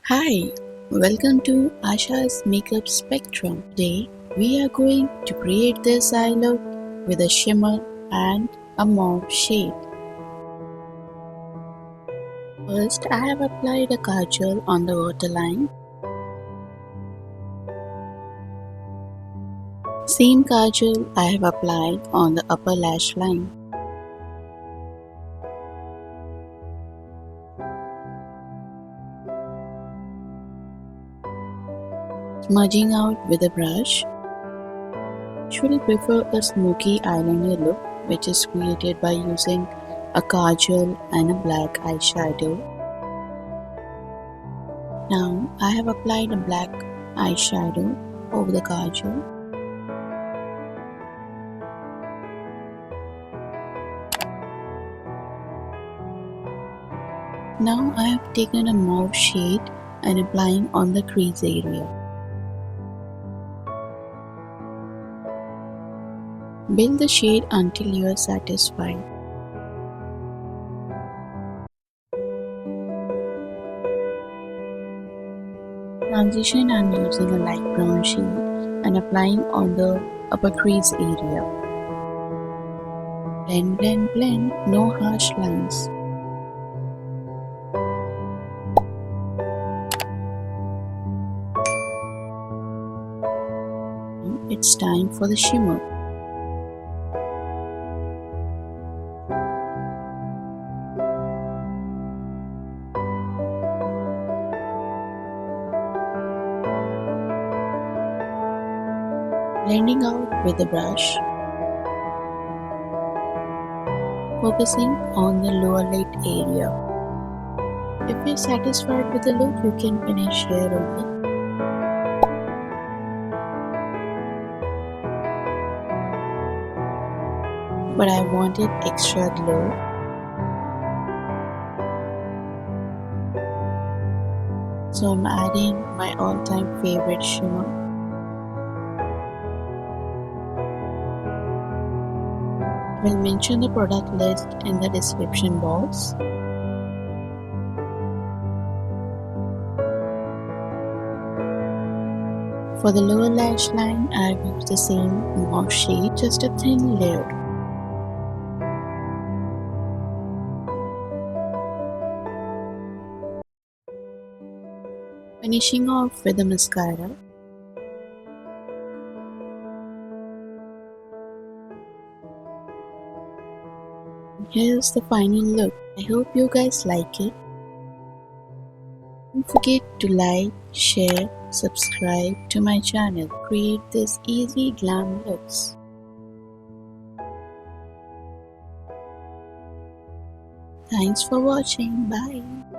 Hi, welcome to Asha's Makeup Spectrum. Today we are going to create this eye look with a shimmer and a mauve shade. First, I have applied a kajal on the waterline. Same kajal I have applied on the upper lash line. Smudging out with a brush. Usually prefer a smoky eyeliner look, which is created by using a kajal and a black eyeshadow. Now I have applied a black eyeshadow over the kajal. Now I have taken a mauve shade and applying on the crease area. Build the shade until you are satisfied. Transition, I'm using a light brown shade and applying on the upper crease area. Blend, blend, blend, no harsh lines. Now it's time for the shimmer. Blending out with a brush. Focusing on the lower lid area. If you're satisfied with the look, you can finish here only. But I wanted extra glow. So I'm adding my all-time favorite shimmer. I will mention the product list in the description box. For the lower lash line, I have used the same mauve shade, just a thin layer. Finishing off with a mascara. Here's the final look. I hope you guys like it. Don't forget to like, share, subscribe to my channel. Create these easy glam looks. Thanks for watching. Bye.